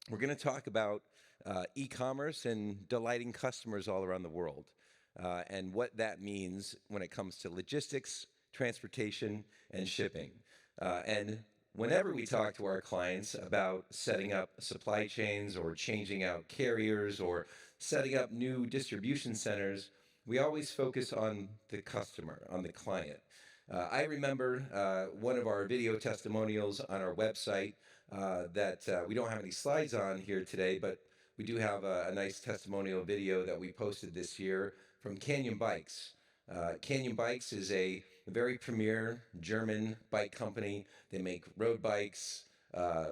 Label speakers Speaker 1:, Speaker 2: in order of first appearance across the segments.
Speaker 1: We're going to talk about e-commerce and delighting customers all around the world, and what that means when it comes to logistics, transportation, and shipping. And whenever we talk to our clients about setting up supply chains or changing out carriers or setting up new distribution centers, we always focus on the customer, on the client. I remember one of our video testimonials on our website that we don't have any slides on here today, but we do have a nice testimonial video that we posted this year from Canyon Bikes. Canyon Bikes is a very premier German bike company. They make road bikes,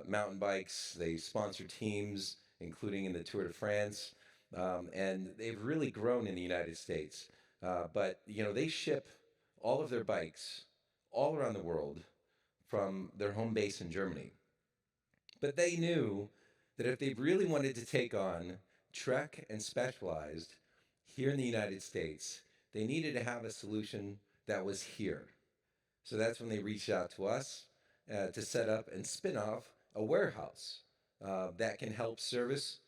Speaker 1: mountain bikes. They sponsor teams, including in the Tour de France, and they've really grown in the United States. But they ship all of their bikes all around the world from their home base in Germany. But they knew that if they really wanted to take on Trek and Specialized here in the United States, they needed to have a solution that was here. So that's when they reached out to us to set up and spin off a warehouse that can help service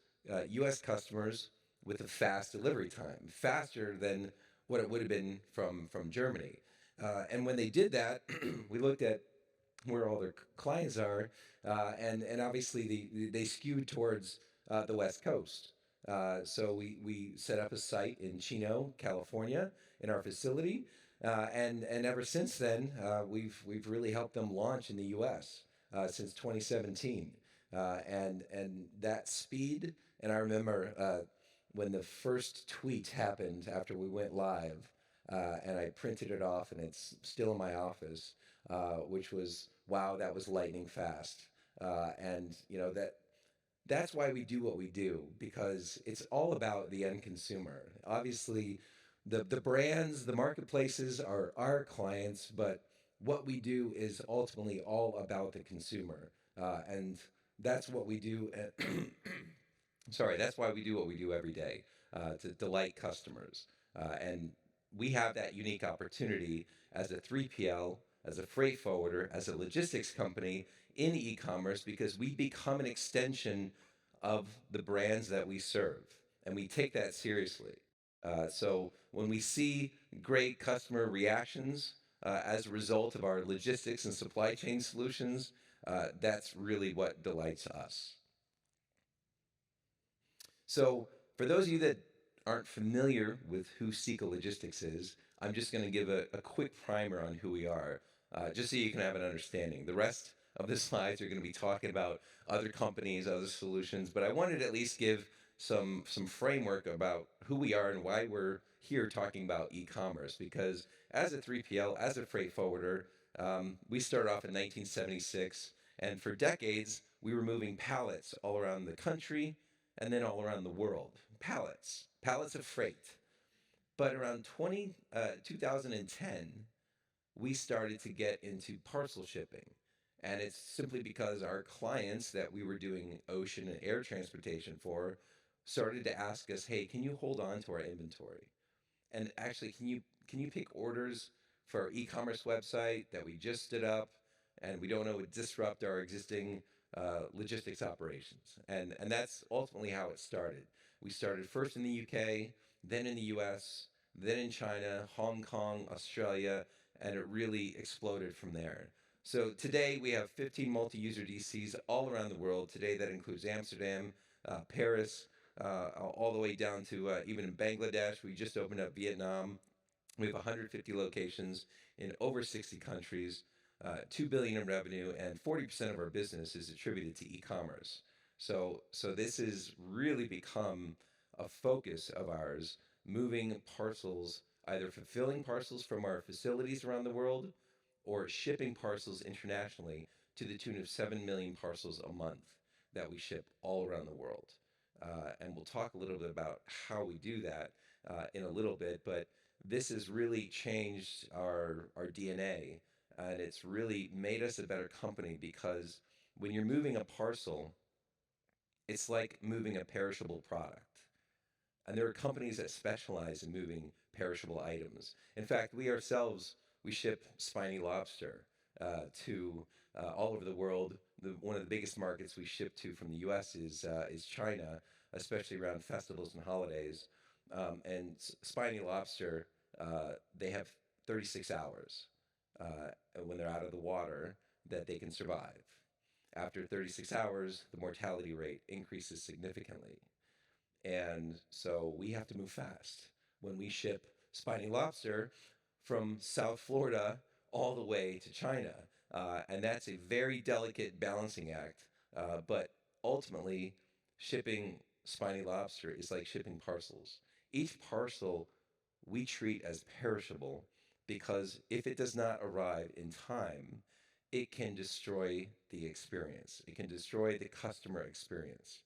Speaker 1: U.S. customers with a fast delivery time, faster than what it would have been from Germany. And when they did that, we looked at where all their clients are, and obviously they skewed towards the West Coast. So we set up a site in Chino, California, in our facility, and ever since then we've really helped them launch in the U.S. Since 2017, and that speed. And I remember when the first tweet happened after we went live. And I printed it off, and it's still in my office, which was, wow, that was lightning fast. And that's why we do what we do, because it's all about the end consumer. Obviously, the brands, the marketplaces are our clients, but what we do is ultimately all about the consumer. And that's what we do. Sorry, that's why we do what we do every day, to delight customers. And we have that unique opportunity as a 3PL, as a freight forwarder, as a logistics company in e-commerce, because we become an extension of the brands that we serve, and we take that seriously. So when we see great customer reactions as a result of our logistics and supply chain solutions, that's really what delights us. So for those of you that aren't familiar with who SEKO Logistics is, I'm just going to give a quick primer on who we are, just so you can have an understanding. The rest of the slides are going to be talking about other companies, other solutions, but I wanted to at least give some framework about who we are and why we're here talking about e-commerce. Because as a 3PL, as a freight forwarder, we started off in 1976, and for decades we were moving pallets all around the country and then all around the world. Pallets of freight. But around 2010, we started to get into parcel shipping. And it's simply because our clients that we were doing ocean and air transportation for started to ask us, hey, can you hold on to our inventory? And actually, can you pick orders for our e-commerce website that we just stood up, and we don't know would disrupt our existing logistics operations? And that's ultimately how it started. We started first in the UK, then in the US, then in China, Hong Kong, Australia, and it really exploded from there. So today we have 15 multi-user DCs all around the world. Today that includes Amsterdam, Paris, all the way down to even in Bangladesh. We just opened up Vietnam. We have 150 locations in over 60 countries, $2 billion in revenue, and 40% of our business is attributed to e-commerce. So this has really become a focus of ours, moving parcels, either fulfilling parcels from our facilities around the world or shipping parcels internationally to the tune of 7 million parcels a month that we ship all around the world. And we'll talk a little bit about how we do that in a little bit, but this has really changed our DNA, and it's really made us a better company, because when you're moving a parcel, it's like moving a perishable product. And there are companies that specialize in moving perishable items. In fact, we ourselves, we ship spiny lobster to all over the world. one of the biggest markets we ship to from the U.S. is China, especially around festivals and holidays. Spiny lobster, they have 36 hours when they're out of the water that they can survive. After 36 hours, the mortality rate increases significantly. And so we have to move fast when we ship spiny lobster from South Florida all the way to China. And that's a very delicate balancing act. But ultimately, shipping spiny lobster is like shipping parcels. Each parcel we treat as perishable because if it does not arrive in time, it can destroy the experience. It can destroy the customer experience.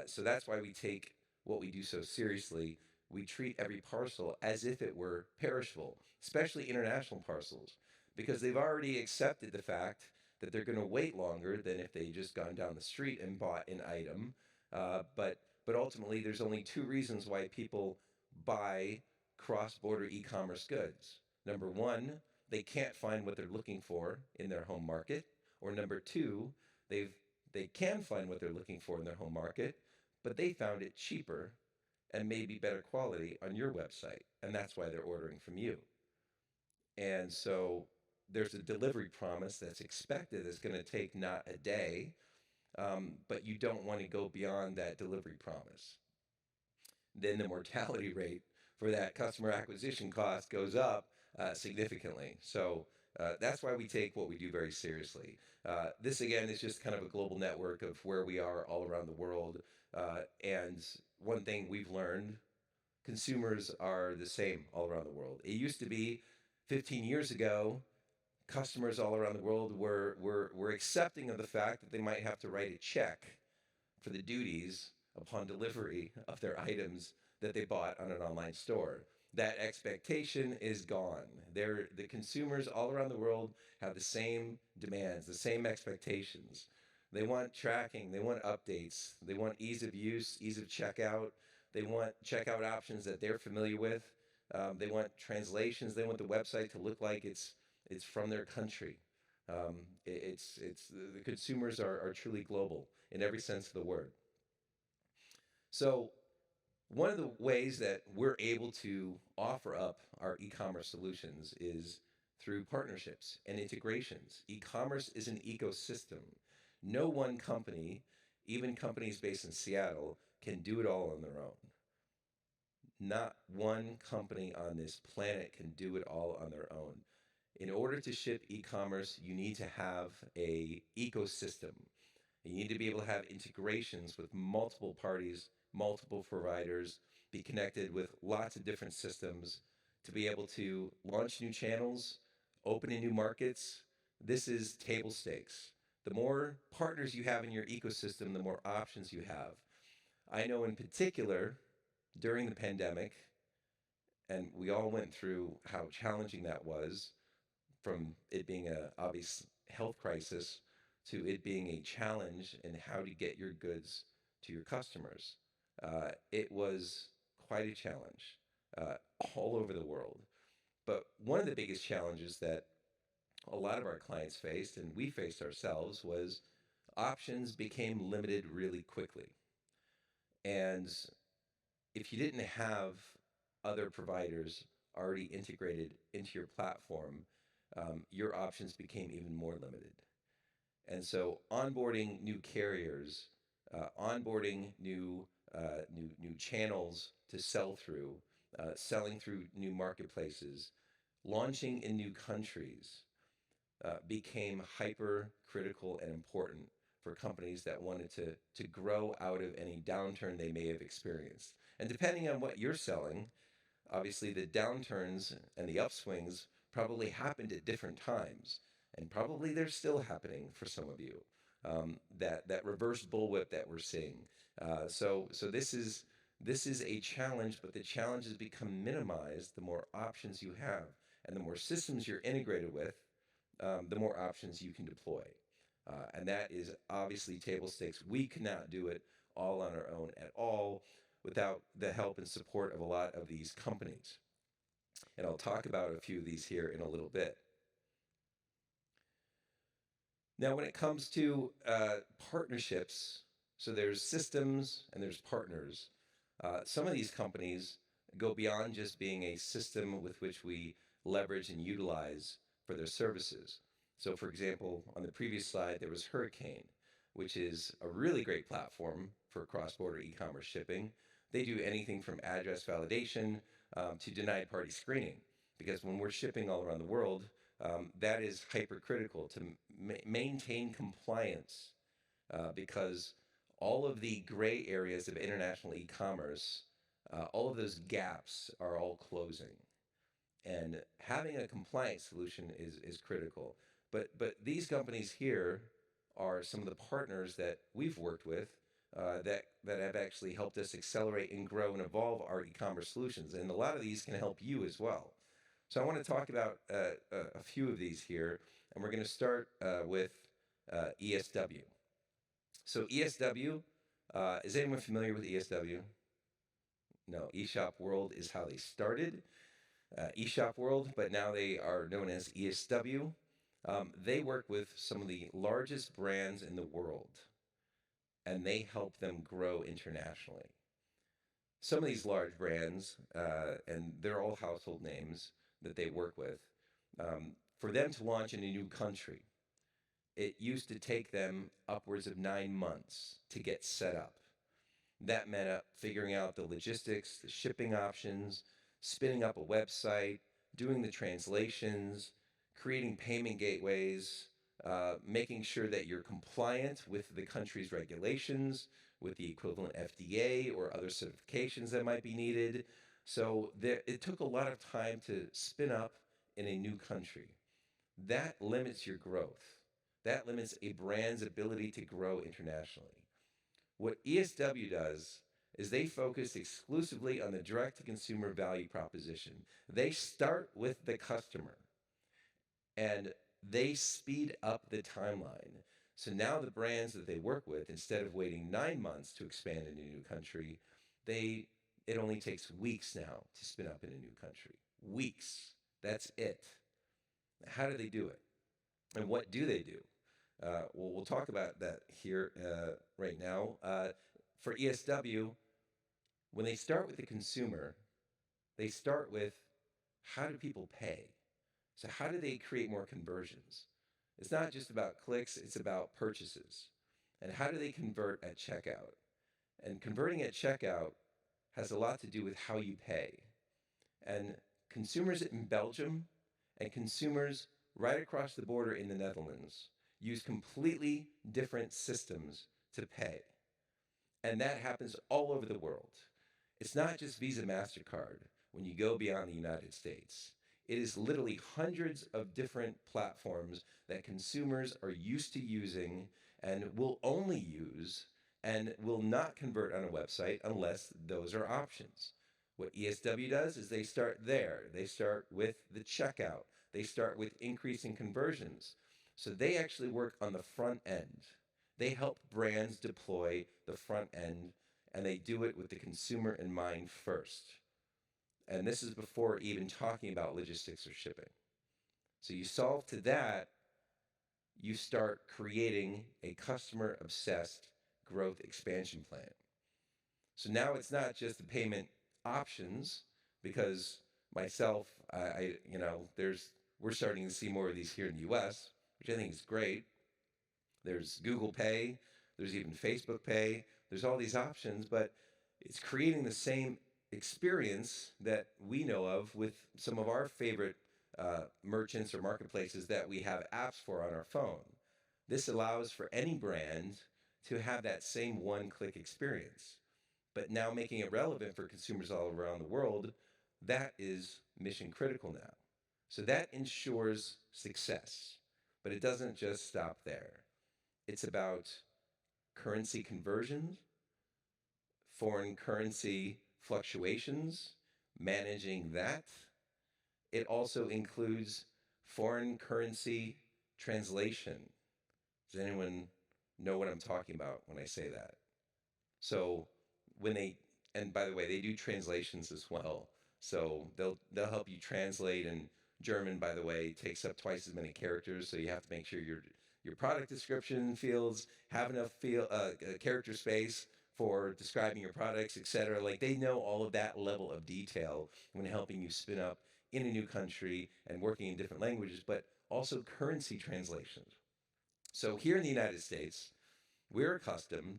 Speaker 1: So that's why we take what we do so seriously. We treat every parcel as if it were perishable, especially international parcels, because they've already accepted the fact that they're going to wait longer than if they just gone down the street and bought an item. But ultimately, there's only two reasons why people buy cross-border e-commerce goods. Number one, they can't find what they're looking for in their home market, or number two, they can find what they're looking for in their home market, but they found it cheaper and maybe better quality on your website, and that's why they're ordering from you. And so there's a delivery promise that's expected that's going to take not a day, but you don't want to go beyond that delivery promise. Then the mortality rate for that customer acquisition cost goes up significantly. So that's why we take what we do very seriously. This, again, is just kind of a global network of where we are all around the world. And one thing we've learned, consumers are the same all around the world. It used to be 15 years ago, customers all around the world were accepting of the fact that they might have to write a check for the duties upon delivery of their items that they bought on an online store. That expectation is gone. The consumers all around the world have the same demands, the same expectations. They want tracking, they want updates, they want ease of use, ease of checkout, they want checkout options that they're familiar with, they want translations, they want the website to look like it's from their country. The consumers are truly global in every sense of the word. So one of the ways that we're able to offer up our e-commerce solutions is through partnerships and integrations. E-commerce is an ecosystem. No one company, even companies based in Seattle, can do it all on their own. Not one company on this planet can do it all on their own. In order to ship e-commerce, you need to have an ecosystem. You need to be able to have integrations with multiple parties, multiple providers, be connected with lots of different systems to be able to launch new channels, open in new markets. This is table stakes. The more partners you have in your ecosystem, the more options you have. I know in particular, during the pandemic, and we all went through how challenging that was, from it being an obvious health crisis to it being a challenge in how to get your goods to your customers. It was quite a challenge all over the world. But one of the biggest challenges that a lot of our clients faced, and we faced ourselves, was options became limited really quickly. And if you didn't have other providers already integrated into your platform, your options became even more limited. And so onboarding new carriers, onboarding new channels to sell through, selling through new marketplaces, launching in new countries became hyper critical and important for companies that wanted to grow out of any downturn they may have experienced. And depending on what you're selling, obviously the downturns and the upswings probably happened at different times, and probably they're still happening for some of you. That reverse bullwhip that we're seeing. So this is a challenge, but the challenges become minimized the more options you have, and the more systems you're integrated with, the more options you can deploy. And that is obviously table stakes. We cannot do it all on our own at all without the help and support of a lot of these companies. And I'll talk about a few of these here in a little bit. Now, when it comes to partnerships, so there's systems and there's partners. Some of these companies go beyond just being a system with which we leverage and utilize for their services. So, for example, on the previous slide, there was Hurricane, which is a really great platform for cross border e commerce shipping. They do anything from address validation to denied party screening. Because when we're shipping all around the world, that is hypercritical to maintain compliance because all of the gray areas of international e-commerce, all of those gaps are all closing. And having a compliance solution is critical. But these companies here are some of the partners that we've worked with that have actually helped us accelerate and grow and evolve our e-commerce solutions. And a lot of these can help you as well. So I want to talk about a few of these here, and we're going to start with ESW. So ESW, is anyone familiar with ESW? No, eShop World is how they started. eShop World, but now they are known as ESW. They work with some of the largest brands in the world, and they help them grow internationally. Some of these large brands, and they're all household names that they work with, for them to launch in a new country, it used to take them upwards of 9 months to get set up. That meant figuring out the logistics, the shipping options, spinning up a website, doing the translations, creating payment gateways, making sure that you're compliant with the country's regulations, with the equivalent FDA or other certifications that might be needed. So it took a lot of time to spin up in a new country. That limits your growth. That limits a brand's ability to grow internationally. What ESW does is they focus exclusively on the direct-to-consumer value proposition. They start with the customer, and they speed up the timeline. So now the brands that they work with, instead of waiting 9 months to expand in a new country, it only takes weeks now to spin up in a new country. Weeks. That's it. How do they do it? And what do they do? Well, we'll talk about that here right now. For ESW, when they start with the consumer, they start with how do people pay? So how do they create more conversions? It's not just about clicks, it's about purchases. And how do they convert at checkout? And converting at checkout has a lot to do with how you pay. And consumers in Belgium and consumers right across the border in the Netherlands use completely different systems to pay. And that happens all over the world. It's not just Visa, MasterCard when you go beyond the United States. It is literally hundreds of different platforms that consumers are used to using and will only use and will not convert on a website unless those are options. What ESW does is they start there. They start with the checkout. They start with increasing conversions. So they actually work on the front end. They help brands deploy the front end, and they do it with the consumer in mind first. And this is before even talking about logistics or shipping. So you solve to that, you start creating a customer-obsessed growth expansion plan. So now it's not just the payment options, because myself, we're starting to see more of these here in the U.S., which I think is great. There's Google Pay, there's even Facebook Pay, there's all these options, but it's creating the same experience that we know of with some of our favorite merchants or marketplaces that we have apps for on our phone. This allows for any brand to have that same one-click experience. But now making it relevant for consumers all around the world, that is mission critical now. So that ensures success. But it doesn't just stop there. It's about currency conversions, foreign currency fluctuations, managing that. It also includes foreign currency translation. Does anyone know what I'm talking about when I say that? So and by the way, they do translations as well. So they'll help you translate, and German, by the way, takes up twice as many characters, so you have to make sure you're your product description fields have enough character space for describing your products, etc. Like they know all of that level of detail when helping you spin up in a new country and working in different languages, but also currency translations. So here in the United States, we're accustomed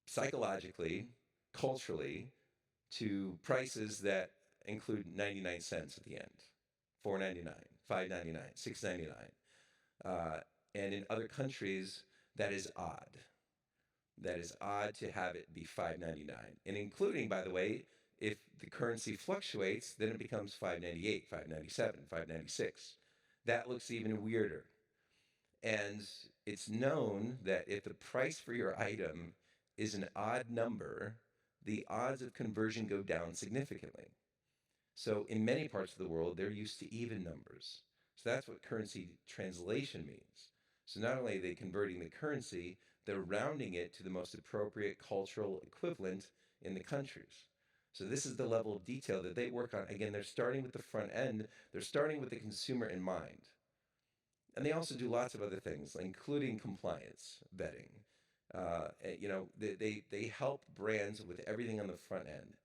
Speaker 1: psychologically, culturally, to prices that include 99 cents at the end, 4.99, 5.99, 6.99. And in other countries, that is odd. That is odd to have it be 5.99. And including, by the way, if the currency fluctuates, then it becomes 5.98, 5.97, 5.96. That looks even weirder. And it's known that if the price for your item is an odd number, the odds of conversion go down significantly. So in many parts of the world, they're used to even numbers. So that's what currency translation means. So not only are they converting the currency, they're rounding it to the most appropriate cultural equivalent in the countries. So this is the level of detail that they work on. Again, they're starting with the front end. They're starting with the consumer in mind. And they also do lots of other things, including compliance vetting. They help brands with everything on the front end.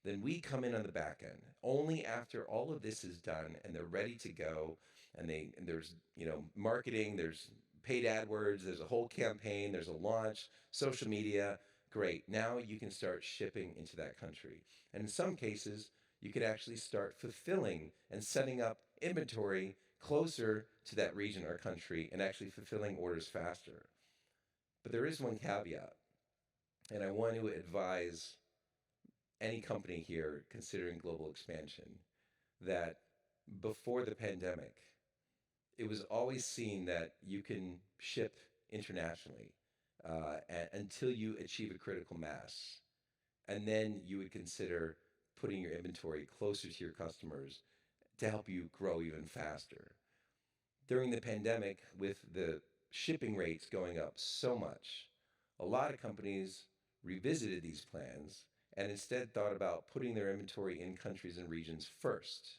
Speaker 1: Then we come in on the back end. Only after all of this is done and they're ready to go, and there's marketing, there's paid AdWords, there's a whole campaign, there's a launch, social media. Great. Now you can start shipping into that country. And in some cases, you could actually start fulfilling and setting up inventory closer to that region or country and actually fulfilling orders faster. But there is one caveat, and I want to advise any company here considering global expansion that before the pandemic, it was always seen that you can ship internationally until you achieve a critical mass. And then you would consider putting your inventory closer to your customers to help you grow even faster. During the pandemic, with the shipping rates going up so much, a lot of companies revisited these plans and instead thought about putting their inventory in countries and regions first,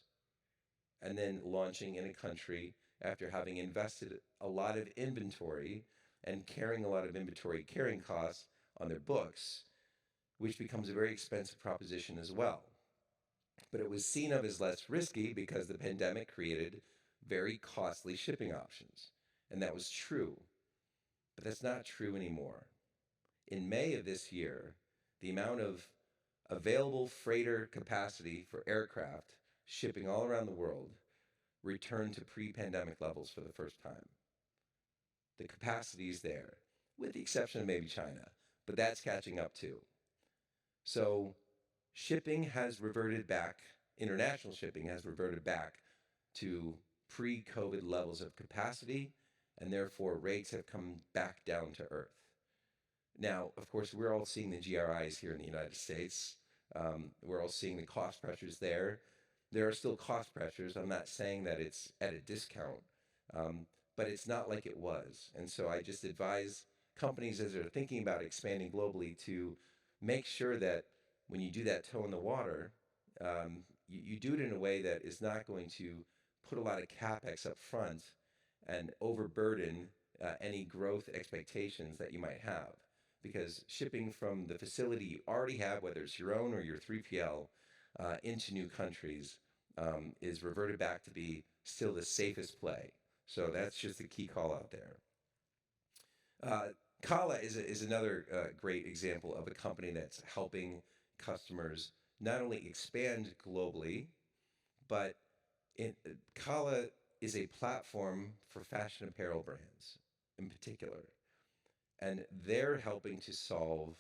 Speaker 1: and then launching in a country after having invested a lot of inventory and carrying a lot of inventory carrying costs on their books, which becomes a very expensive proposition as well. But it was seen of as less risky because the pandemic created very costly shipping options. And that was true. But that's not true anymore. In May of this year, the amount of available freighter capacity for aircraft shipping all around the world returned to pre-pandemic levels for the first time. The capacity is there, with the exception of maybe China, but that's catching up too. So shipping has reverted back, international shipping has reverted back to pre-COVID levels of capacity, and therefore rates have come back down to earth. Now, of course, we're all seeing the GRIs here in the United States. We're all seeing the cost pressures there. There are still cost pressures. I'm not saying that it's at a discount, but it's not like it was. And so I just advise companies as they're thinking about expanding globally to make sure that when you do that toe in the water, you do it in a way that is not going to put a lot of capex up front and overburden any growth expectations that you might have. Because shipping from the facility you already have, whether it's your own or your 3PL, into new countries is reverted back to be still the safest play. So that's just a key call out there. Kala is another great example of a company that's helping customers not only expand globally, but Kala is a platform for fashion apparel brands in particular. And they're helping to solve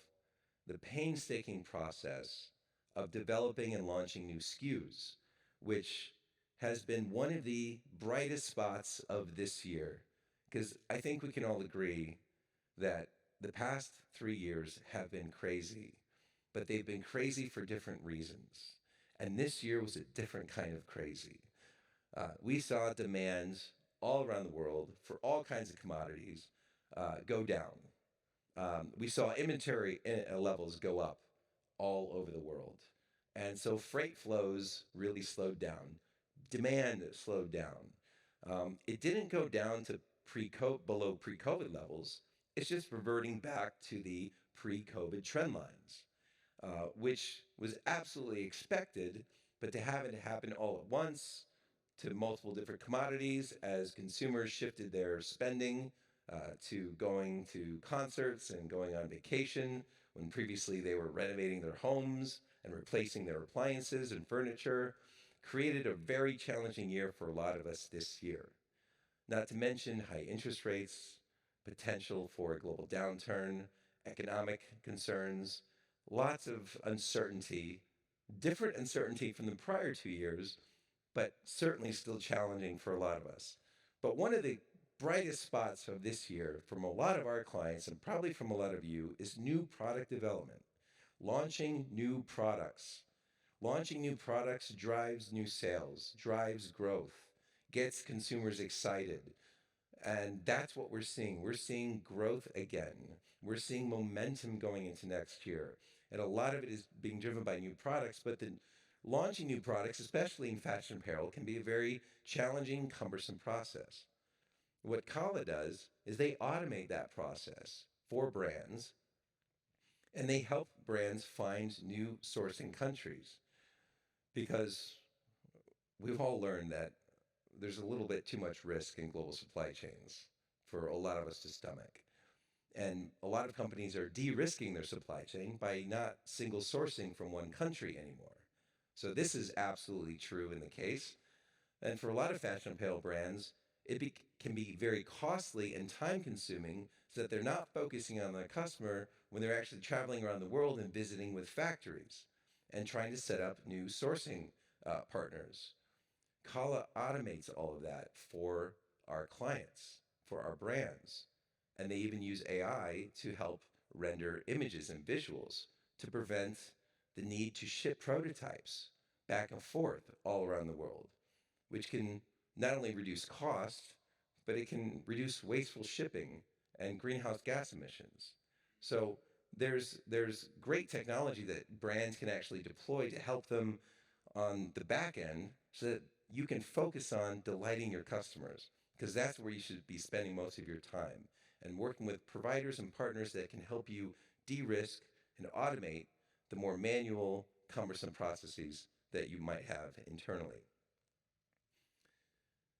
Speaker 1: the painstaking process of developing and launching new SKUs, which has been one of the brightest spots of this year. Because I think we can all agree that the past 3 years have been crazy, but they've been crazy for different reasons. And this year was a different kind of crazy. We saw demands all around the world for all kinds of commodities go down. We saw inventory levels go up all over the world. And so freight flows really slowed down. Demand slowed down. It didn't go down to below pre-COVID levels. It's just reverting back to the pre-COVID trend lines, which was absolutely expected, but to have it happen all at once to multiple different commodities as consumers shifted their spending to going to concerts and going on vacation when previously they were renovating their homes and replacing their appliances and furniture, created a very challenging year for a lot of us this year. Not to mention high interest rates, potential for a global downturn, economic concerns, lots of uncertainty, different uncertainty from the prior 2 years, but certainly still challenging for a lot of us. But one of the brightest spots of this year from a lot of our clients and probably from a lot of you is new product development, launching new products. Launching new products drives new sales, drives growth, gets consumers excited. And that's what we're seeing. We're seeing growth again. We're seeing momentum going into next year. And a lot of it is being driven by new products, but the launching new products, especially in fashion apparel, can be a very challenging, cumbersome process. What Kala does is they automate that process for brands, and they help brands find new sourcing countries. Because we've all learned that there's a little bit too much risk in global supply chains for a lot of us to stomach. And a lot of companies are de-risking their supply chain by not single sourcing from one country anymore. So this is absolutely true in the case. And for a lot of fashion apparel brands, can be very costly and time consuming so that they're not focusing on their customer when they're actually traveling around the world and visiting with factories and trying to set up new sourcing partners. Kala automates all of that for our clients, for our brands. And they even use AI to help render images and visuals to prevent the need to ship prototypes back and forth all around the world, which can not only reduce cost, but it can reduce wasteful shipping and greenhouse gas emissions. So there's great technology that brands can actually deploy to help them on the back end so that you can focus on delighting your customers, because that's where you should be spending most of your time, and working with providers and partners that can help you de-risk and automate the more manual, cumbersome processes that you might have internally.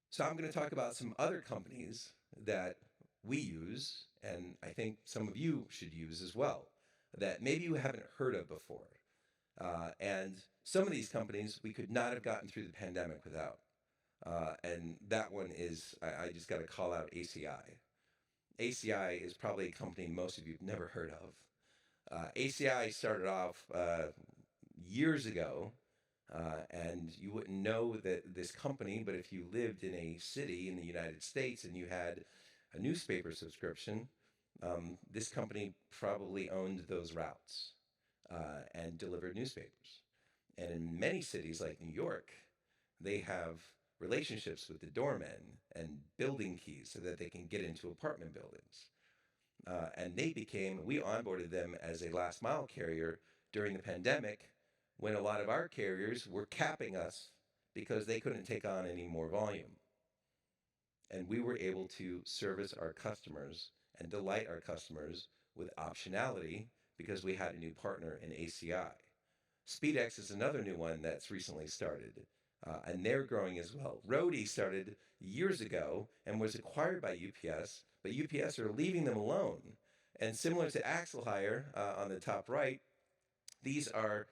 Speaker 1: So I'm going to talk about some other companies that we use, and I think some of you should use as well, that maybe you haven't heard of before. And some of these companies we could not have gotten through the pandemic without. And that one is, I just got to call out ACI. ACI is probably a company most of you have never heard of. ACI started off years ago, and you wouldn't know that this company, but if you lived in a city in the United States and you had a newspaper subscription, this company probably owned those routes and delivered newspapers. And in many cities like New York, they have relationships with the doormen and building keys so that they can get into apartment buildings. And we onboarded them as a last mile carrier during the pandemic when a lot of our carriers were capping us because they couldn't take on any more volume. And we were able to service our customers and delight our customers with optionality because we had a new partner in ACI. SpeedX is another new one that's recently started, and they're growing as well. Roadie started years ago and was acquired by UPS, but UPS are leaving them alone. And similar to Axle Hire on the top right, these are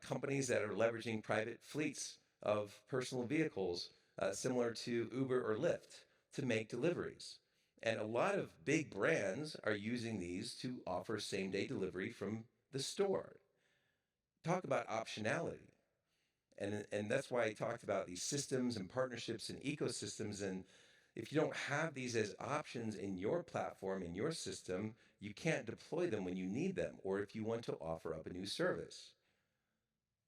Speaker 1: companies that are leveraging private fleets of personal vehicles, similar to Uber or Lyft, to make deliveries. And a lot of big brands are using these to offer same-day delivery from the store. Talk about optionality. And that's why I talked about these systems and partnerships and ecosystems. And if you don't have these as options in your platform, in your system, you can't deploy them when you need them, or if you want to offer up a new service.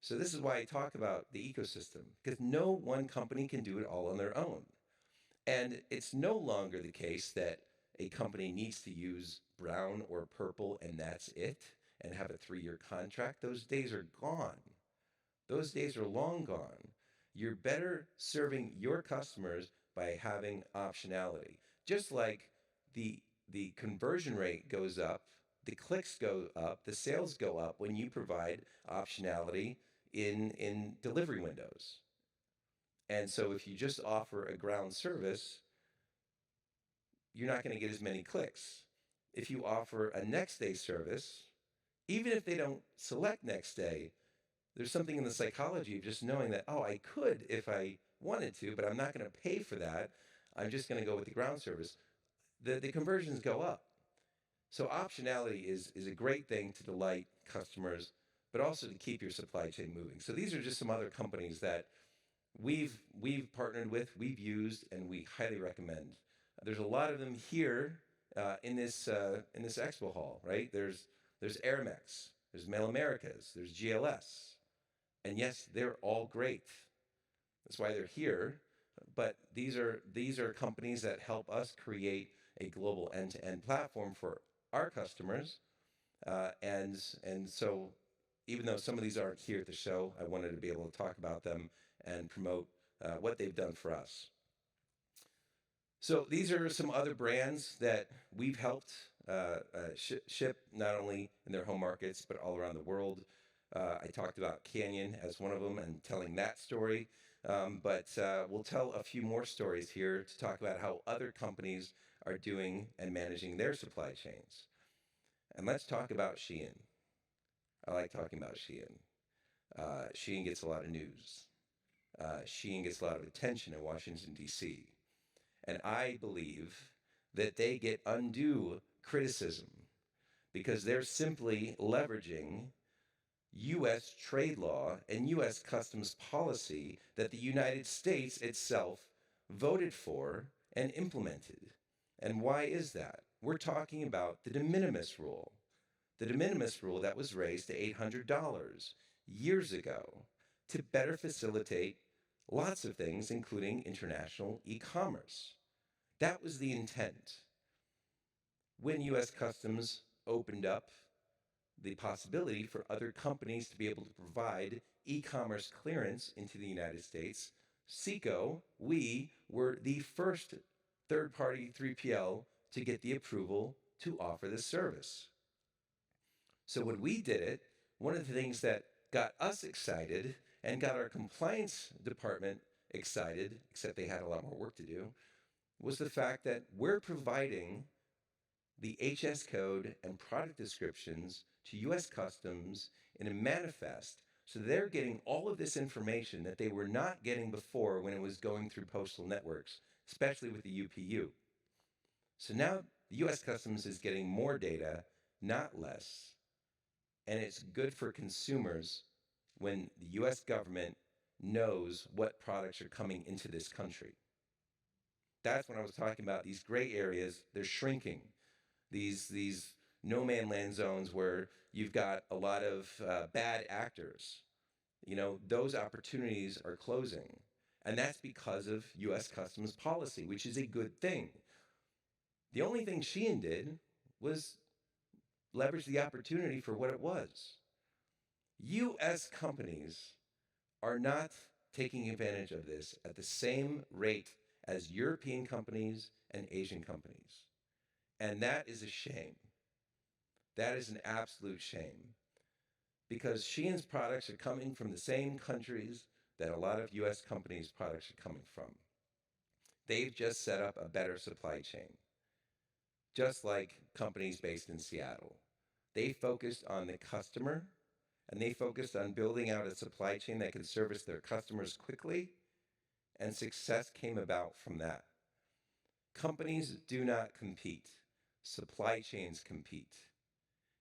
Speaker 1: So this is why I talk about the ecosystem, because no one company can do it all on their own. And it's no longer the case that a company needs to use brown or purple and that's it, and have a 3-year contract. Those days are gone. Those days are long gone. You're better serving your customers by having optionality. just like the conversion rate goes up, the clicks go up, the sales go up when you provide optionality in delivery windows. And so if you just offer a ground service, you're not going to get as many clicks. If you offer a next day service, even if they don't select next day, there's something in the psychology of just knowing that, oh, I could if I wanted to, but I'm not going to pay for that. I'm just going to go with the ground service. The conversions go up. So optionality is a great thing to delight customers, but also to keep your supply chain moving. So these are just some other companies that we've partnered with, we've used, and we highly recommend. There's a lot of them here in this expo hall, right? There's Aramex, there's Mail Americas, there's GLS, and yes, they're all great. That's why they're here. But these are companies that help us create a global end-to-end platform for our customers, and so even though some of these aren't here at the show, I wanted to be able to talk about them and promote what they've done for us. So these are some other brands that we've helped ship not only in their home markets but all around the world. I talked about Canyon as one of them and telling that story, but we'll tell a few more stories here to talk about how other companies are doing and managing their supply chains. And let's talk about Shein. I like talking about Shein. Shein gets a lot of news. Shein gets a lot of attention in Washington, D.C. And I believe that they get undue criticism because they're simply leveraging U.S. trade law and U.S. customs policy that the United States itself voted for and implemented. And why is that? We're talking about the de minimis rule. The de minimis rule that was raised to $800 years ago to better facilitate lots of things, including international e-commerce. That was the intent. When U.S. Customs opened up the possibility for other companies to be able to provide e-commerce clearance into the United States, SEKO, we were the first third-party 3PL to get the approval to offer this service. So when we did it, one of the things that got us excited and got our compliance department excited, except they had a lot more work to do, was the fact that we're providing the HS code and product descriptions to U.S. Customs in a manifest. So they're getting all of this information that they were not getting before when it was going through postal networks, especially with the UPU. So now the U.S. Customs is getting more data, not less. And it's good for consumers when the U.S. government knows what products are coming into this country. That's when I was talking about these gray areas. They're shrinking. These no man land zones where you've got a lot of bad actors. You know, those opportunities are closing. And that's because of U.S. Customs policy, which is a good thing. The only thing Shein did was leverage the opportunity for what it was. U.S. companies are not taking advantage of this at the same rate as European companies and Asian companies. And that is a shame. That is an absolute shame. Because Shein's products are coming from the same countries that a lot of U.S. companies' products are coming from. They've just set up a better supply chain. Just like companies based in Seattle. They focused on the customer, and they focused on building out a supply chain that could service their customers quickly, and success came about from that. Companies do not compete. Supply chains compete.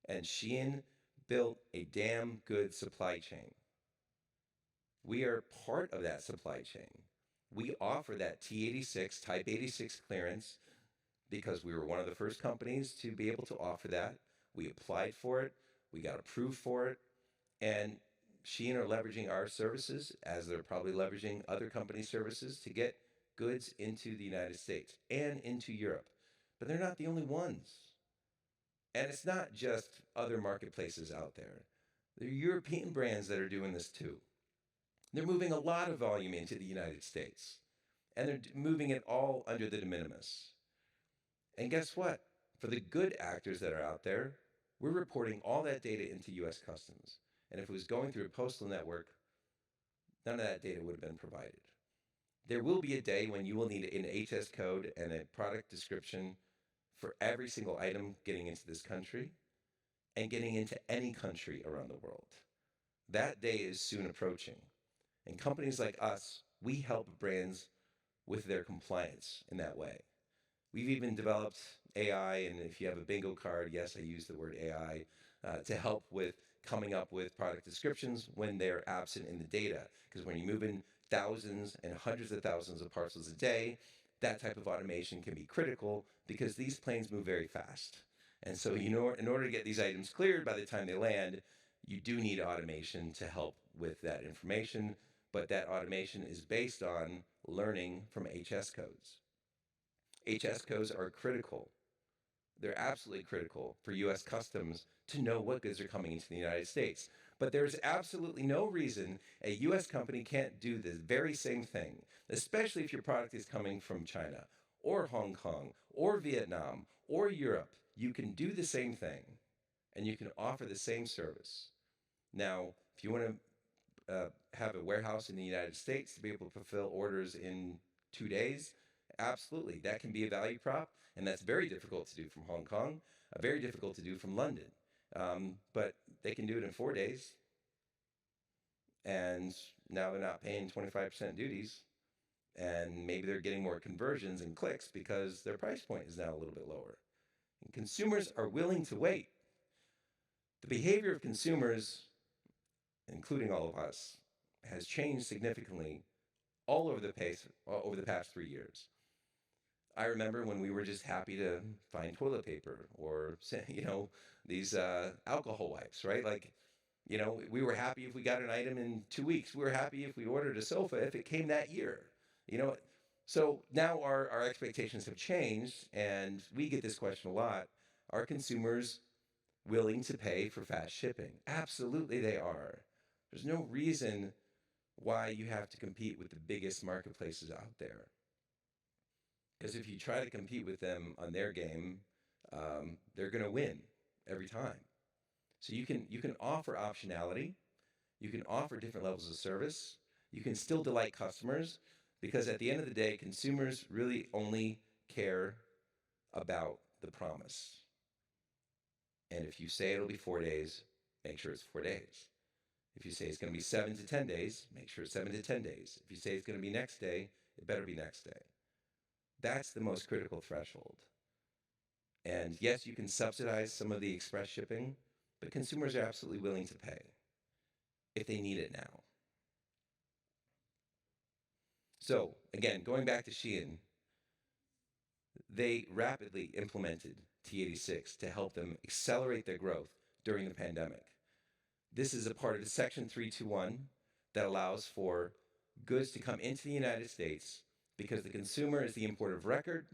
Speaker 1: And Shein built a damn good supply chain. We are part of that supply chain. We offer that T86, Type 86 clearance because we were one of the first companies to be able to offer that. We applied for it. We got approved for it. And Shein are leveraging our services as they're probably leveraging other companies' services to get goods into the United States and into Europe. But they're not the only ones. And it's not just other marketplaces out there. There are European brands that are doing this too. They're moving a lot of volume into the United States. And they're moving it all under the de minimis. And guess what? For the good actors that are out there, we're reporting all that data into US Customs. And if it was going through a postal network, none of that data would have been provided. There will be a day when you will need an HS code and a product description for every single item getting into this country and getting into any country around the world. That day is soon approaching. And companies like us, we help brands with their compliance in that way. We've even developed AI, and if you have a bingo card, yes, I use the word AI, to help with coming up with product descriptions when they're absent in the data. Because when you move in thousands and hundreds of thousands of parcels a day, that type of automation can be critical because these planes move very fast. And so, in order to get these items cleared by the time they land, you do need automation to help with that information. But that automation is based on learning from HS codes. HS codes are critical. They're absolutely critical for US Customs to know what goods are coming into the United States. But there's absolutely no reason a US company can't do the very same thing, especially if your product is coming from China or Hong Kong or Vietnam or Europe. You can do the same thing and you can offer the same service. Now, if you want to have a warehouse in the United States to be able to fulfill orders in 2 days, absolutely, that can be a value prop, and that's very difficult to do from Hong Kong, very difficult to do from London. But they can do it in 4 days, and now they're not paying 25% duties, and maybe they're getting more conversions and clicks because their price point is now a little bit lower. And consumers are willing to wait. The behavior of consumers, including all of us, has changed significantly all over the past 3 years. I remember when we were just happy to find toilet paper or, these alcohol wipes, right? Like, we were happy if we got an item in 2 weeks. We were happy if we ordered a sofa if it came that year. So now our expectations have changed, and we get this question a lot. Are consumers willing to pay for fast shipping? Absolutely they are. There's no reason why you have to compete with the biggest marketplaces out there. Because if you try to compete with them on their game, they're going to win every time. So you can offer optionality, you can offer different levels of service, you can still delight customers, because at the end of the day, consumers really only care about the promise. And if you say it'll be 4 days, make sure it's 4 days. If you say it's going to be 7 to 10 days, make sure it's 7 to 10 days. If you say it's going to be next day, it better be next day. That's the most critical threshold. And yes, you can subsidize some of the express shipping, but consumers are absolutely willing to pay if they need it now. So again, going back to Shein, they rapidly implemented T86 to help them accelerate their growth during the pandemic. This is a part of the Section 321 that allows for goods to come into the United States because the consumer is the importer of record,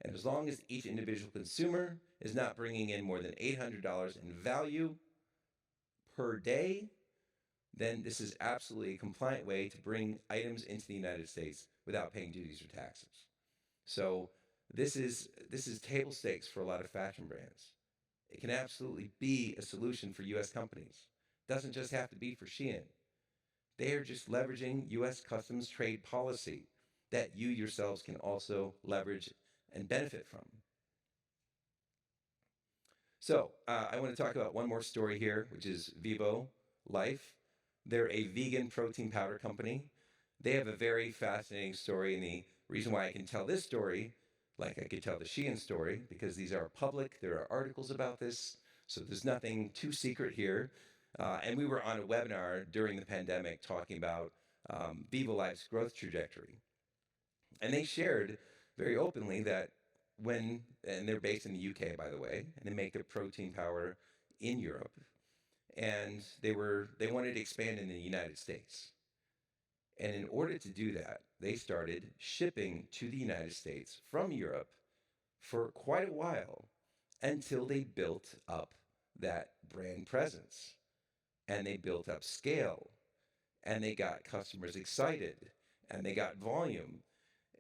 Speaker 1: and as long as each individual consumer is not bringing in more than $800 in value per day, then this is absolutely a compliant way to bring items into the United States without paying duties or taxes. So this is table stakes for a lot of fashion brands. It can absolutely be a solution for U.S. companies. It doesn't just have to be for Shein. They are just leveraging U.S. Customs trade policy that you yourselves can also leverage and benefit from. So I want to talk about one more story here, which is Vivo Life. They're a vegan protein powder company. They have a very fascinating story, and the reason why I can tell this story, like I could tell the Shein story, because these are public, there are articles about this, so there's nothing too secret here. And we were on a webinar during the pandemic talking about Vivo Life's growth trajectory. And they shared very openly that and they're based in the UK, by the way, and they make their protein powder in Europe. And they wanted to expand in the United States. And in order to do that, they started shipping to the United States from Europe for quite a while until they built up that brand presence. And they built up scale. And they got customers excited. And they got volume.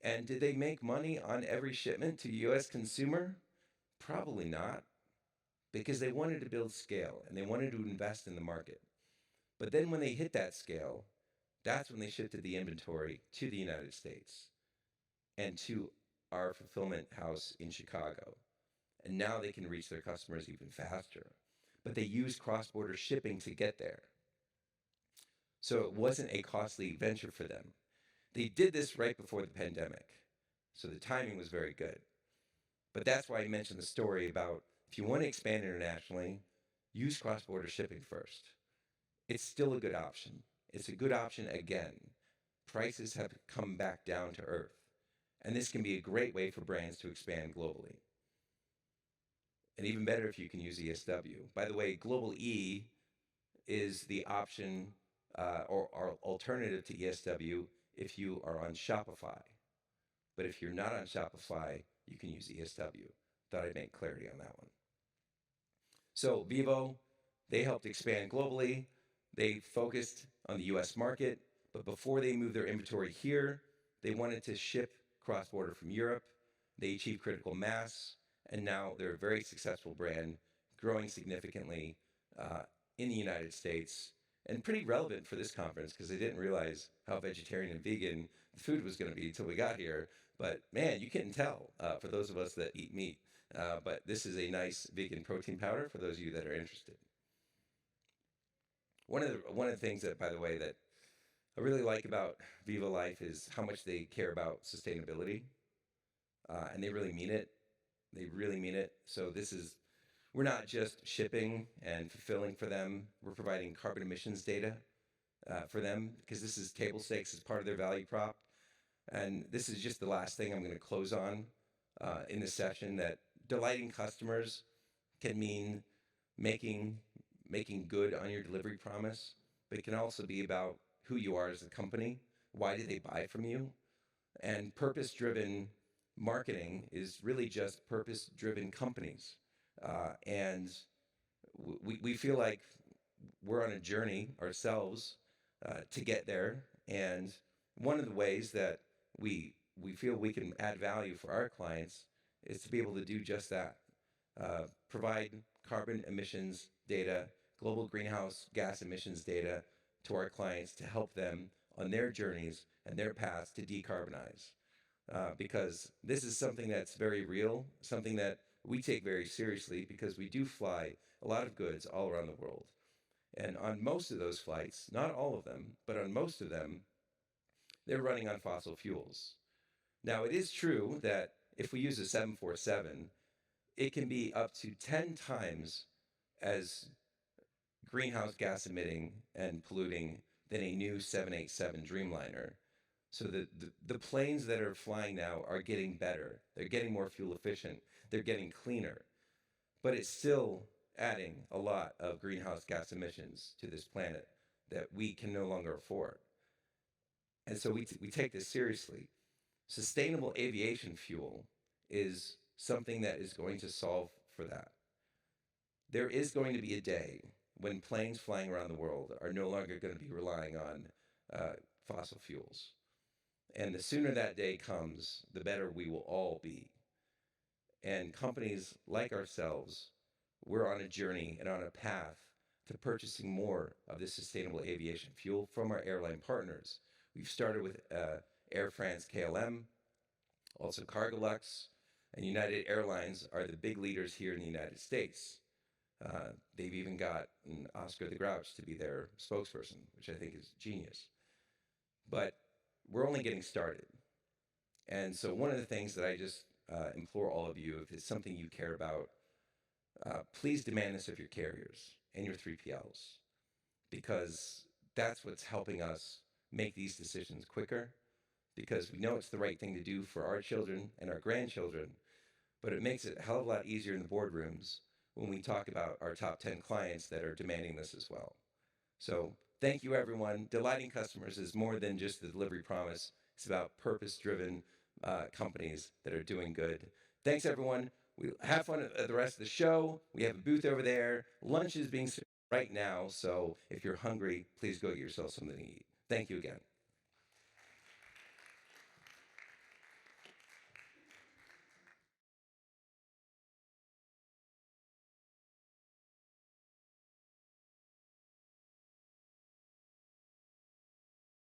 Speaker 1: And did they make money on every shipment to U.S. consumer? Probably not, because they wanted to build scale and they wanted to invest in the market. But then when they hit that scale, that's when they shifted the inventory to the United States and to our fulfillment house in Chicago. And now they can reach their customers even faster. But they use cross-border shipping to get there. So it wasn't a costly venture for them. They did this right before the pandemic. So the timing was very good. But that's why I mentioned the story about if you want to expand internationally, use cross-border shipping first. It's still a good option. It's a good option again. Prices have come back down to earth. And this can be a great way for brands to expand globally. And even better if you can use ESW. By the way, Global E is the option or alternative to ESW if you are on Shopify. But if you're not on Shopify, you can use ESW. Thought I'd make clarity on that one. So Vivo, they helped expand globally. They focused on the US market, but before they moved their inventory here, they wanted to ship cross-border from Europe. They achieved critical mass, and now they're a very successful brand, growing significantly in the United States, and pretty relevant for this conference because they didn't realize how vegetarian and vegan the food was going to be until we got here. But man, you couldn't tell for those of us that eat meat. But this is a nice vegan protein powder for those of you that are interested. One of the things that, by the way, that I really like about Viva Life is how much they care about sustainability, and they really mean it. They really mean it. So we're not just shipping and fulfilling for them. We're providing carbon emissions data for them because this is table stakes as part of their value prop. And this is just the last thing I'm going to close on in this session, that delighting customers can mean making good on your delivery promise, but it can also be about who you are as a company. Why do they buy from you? And purpose-driven marketing is really just purpose-driven companies. And we feel like we're on a journey ourselves to get there. And one of the ways that we feel we can add value for our clients is to be able to do just that. Provide carbon emissions data, global greenhouse gas emissions data to our clients to help them on their journeys and their paths to decarbonize. Because this is something that's very real, something that we take very seriously because we do fly a lot of goods all around the world. And on most of those flights, not all of them, but on most of them, they're running on fossil fuels. Now, it is true that if we use a 747, it can be up to 10 times as greenhouse gas emitting and polluting than a new 787 Dreamliner. So the planes that are flying now are getting better. They're getting more fuel efficient. They're getting cleaner. But it's still adding a lot of greenhouse gas emissions to this planet that we can no longer afford. And so we take this seriously. Sustainable aviation fuel is something that is going to solve for that. There is going to be a day when planes flying around the world are no longer going to be relying on fossil fuels. And the sooner that day comes, the better we will all be. And companies like ourselves, we're on a journey and on a path to purchasing more of this sustainable aviation fuel from our airline partners. We've started with Air France KLM, also Cargolux, and United Airlines are the big leaders here in the United States. They've even got Oscar the Grouch to be their spokesperson, which I think is genius. But we're only getting started. And so one of the things that I just implore all of you, if it's something you care about, please demand this of your carriers and your 3PLs, because that's what's helping us make these decisions quicker, because we know it's the right thing to do for our children and our grandchildren, but it makes it a hell of a lot easier in the boardrooms when we talk about our top 10 clients that are demanding this as well. So thank you, everyone. Delighting customers is more than just the delivery promise. It's about purpose-driven companies that are doing good. Thanks, everyone. We have fun at the rest of the show. We have a booth over there. Lunch is being served right now, so if you're hungry, please go get yourself something to eat. Thank you again.